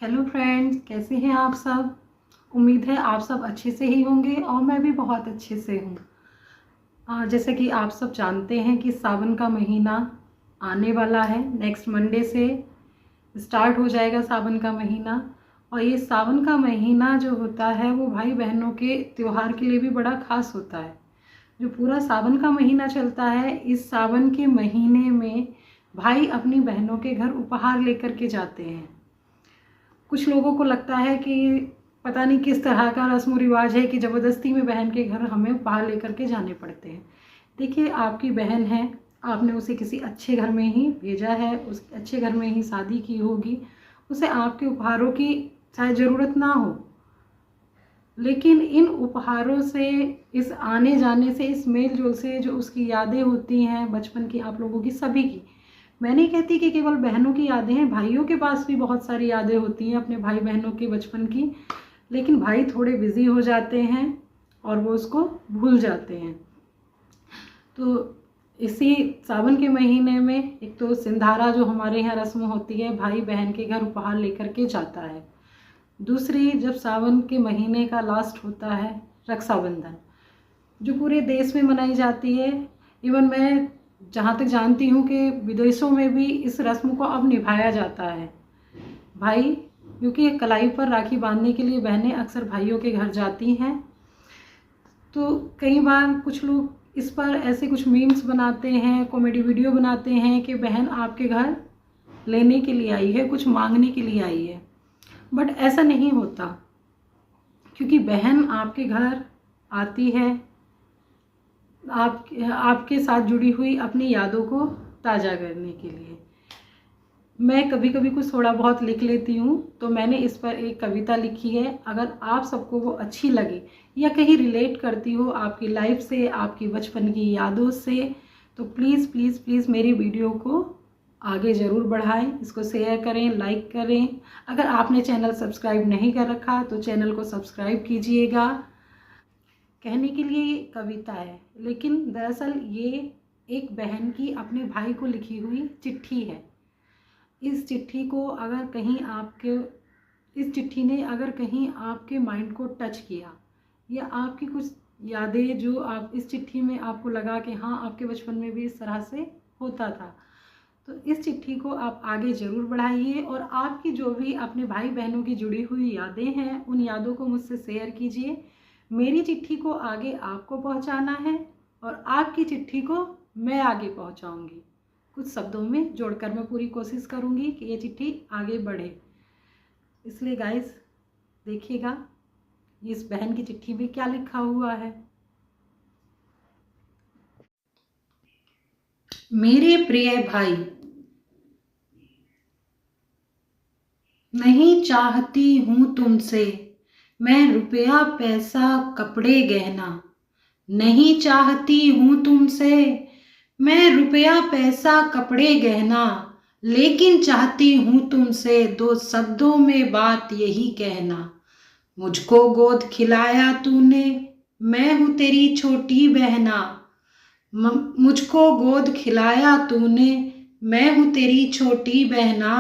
Hello friends, कैसे हैं आप सब। उम्मीद है आप सब अच्छे से ही होंगे और मैं भी बहुत अच्छे से हूँ। जैसे कि आप सब जानते हैं कि सावन का महीना आने वाला है। नेक्स्ट मंडे से स्टार्ट हो जाएगा सावन का महीना। और ये सावन का महीना जो होता है वो भाई बहनों के त्योहार के लिए भी बड़ा खास होता है। जो पूरा सावन का महीना चलता है, इस सावन के महीने में भाई अपनी बहनों के घर उपहार लेकर के जाते हैं। कुछ लोगों को लगता है कि पता नहीं किस तरह का रस्म रिवाज है कि ज़बरदस्ती में बहन के घर हमें उपहार लेकर के जाने पड़ते हैं। देखिए, आपकी बहन है, आपने उसे किसी अच्छे घर में ही भेजा है, उस अच्छे घर में ही शादी की होगी। उसे आपके उपहारों की शायद ज़रूरत ना हो, लेकिन इन उपहारों से, इस आने जाने से, इस मेल जोल से जो उसकी यादें होती हैं बचपन की, आप लोगों की सभी की, मैं नहीं कहती कि केवल बहनों की यादें हैं, भाइयों के पास भी बहुत सारी यादें होती हैं अपने भाई बहनों के बचपन की। लेकिन भाई थोड़े बिजी हो जाते हैं और वो उसको भूल जाते हैं। तो इसी सावन के महीने में एक तो सिंधारा जो हमारे यहाँ रस्म होती है, भाई बहन के घर उपहार लेकर के जाता है। दूसरी, जब सावन के महीने का लास्ट होता है, रक्षाबंधन, जो पूरे देश में मनाई जाती है। इवन मैं जहाँ तक जानती हूँ कि विदेशों में भी इस रस्म को अब निभाया जाता है। भाई, क्योंकि कलाई पर राखी बांधने के लिए बहनें अक्सर भाइयों के घर जाती हैं। तो कई बार कुछ लोग इस पर ऐसे कुछ मीम्स बनाते हैं, कॉमेडी वीडियो बनाते हैं कि बहन आपके घर लेने के लिए आई है, कुछ मांगने के लिए आई है। बट ऐसा नहीं होता, क्योंकि बहन आपके घर आती है आपके साथ जुड़ी हुई अपनी यादों को ताज़ा करने के लिए। मैं कभी कभी कुछ थोड़ा बहुत लिख लेती हूँ, तो मैंने इस पर एक कविता लिखी है। अगर आप सबको वो अच्छी लगे या कहीं रिलेट करती हो आपकी लाइफ से, आपकी बचपन की यादों से, तो प्लीज़ प्लीज़ प्लीज़ मेरी वीडियो को आगे ज़रूर बढ़ाएं, इसको शेयर करें, लाइक करें। अगर आपने चैनल सब्सक्राइब नहीं कर रखा तो चैनल को सब्सक्राइब कीजिएगा। कहने के लिए ये कविता है, लेकिन दरअसल ये एक बहन की अपने भाई को लिखी हुई चिट्ठी है। इस चिट्ठी को अगर कहीं आपके इस चिट्ठी ने अगर कहीं आपके माइंड को टच किया, या आपकी कुछ यादें जो आप इस चिट्ठी में आपको लगा कि हाँ, आपके बचपन में भी इस तरह से होता था, तो इस चिट्ठी को आप आगे ज़रूर बढ़ाइए। और आपकी जो भी अपने भाई बहनों की जुड़ी हुई यादें हैं, उन यादों को मुझसे शेयर कीजिए। मेरी चिट्ठी को आगे आपको पहुंचाना है और आपकी चिट्ठी को मैं आगे पहुंचाऊंगी। कुछ शब्दों में जोड़कर मैं पूरी कोशिश करूंगी कि ये चिट्ठी आगे बढ़े। इसलिए गाइस, देखिएगा इस बहन की चिट्ठी में क्या लिखा हुआ है। मेरे प्रिय भाई, नहीं चाहती हूँ तुमसे मैं रुपया पैसा कपड़े गहना। नहीं चाहती हूँ तुमसे मैं रुपया पैसा कपड़े गहना, लेकिन चाहती हूँ तुमसे दो शब्दों में बात यही कहना। मुझको गोद खिलाया तूने, मैं हूँ तेरी छोटी बहना। मुझको गोद खिलाया तूने, मैं हूँ तेरी छोटी बहना।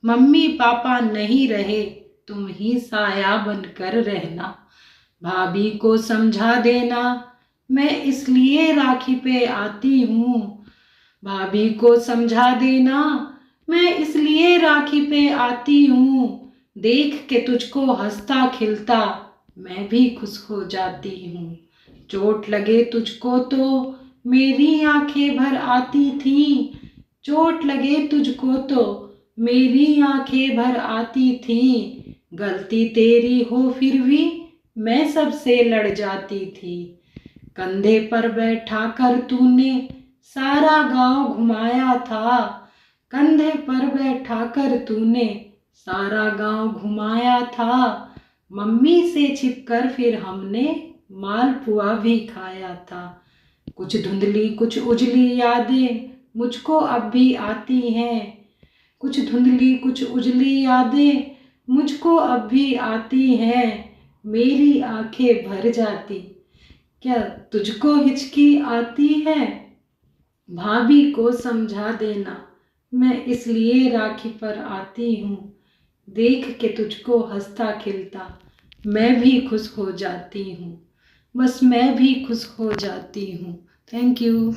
मम्मी पापा नहीं रहे, तुम ही साया बनकर रहना। भाभी को समझा देना, मैं इसलिए राखी पे आती हूँ। भाभी को समझा देना, मैं इसलिए राखी पे आती हूँ। देख के तुझको हंसता खिलता मैं भी खुश हो जाती हूँ। चोट लगे तुझको तो मेरी आंखें भर आती थी। चोट लगे तुझको तो मेरी आंखें भर आती थी। गलती तेरी हो फिर भी मैं सबसे लड़ जाती थी। कंधे पर बैठा कर तूने सारा गांव घुमाया था। कंधे पर बैठा कर तूने सारा गांव घुमाया था। मम्मी से छिपकर फिर हमने मालपुआ भी खाया था। कुछ धुंधली कुछ उजली यादें मुझको अब भी आती हैं। कुछ धुंधली कुछ उजली यादें मुझको अब भी आती हैं। मेरी आंखें भर जाती, क्या तुझको हिचकी आती है। भाभी को समझा देना, मैं इसलिए राखी पर आती हूँ। देख के तुझको हंसता खिलता मैं भी खुश हो जाती हूँ, बस मैं भी खुश हो जाती हूँ। Thank you.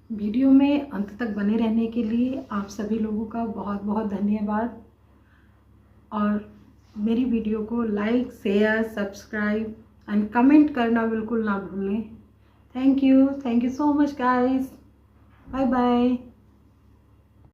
वीडियो में अंत तक बने रहने के लिए आप सभी लोगों का बहुत बहुत धन्यवाद। और मेरी वीडियो को like, share, subscribe and comment करना बिल्कुल ना भूलें। Thank you so much guys. Bye bye.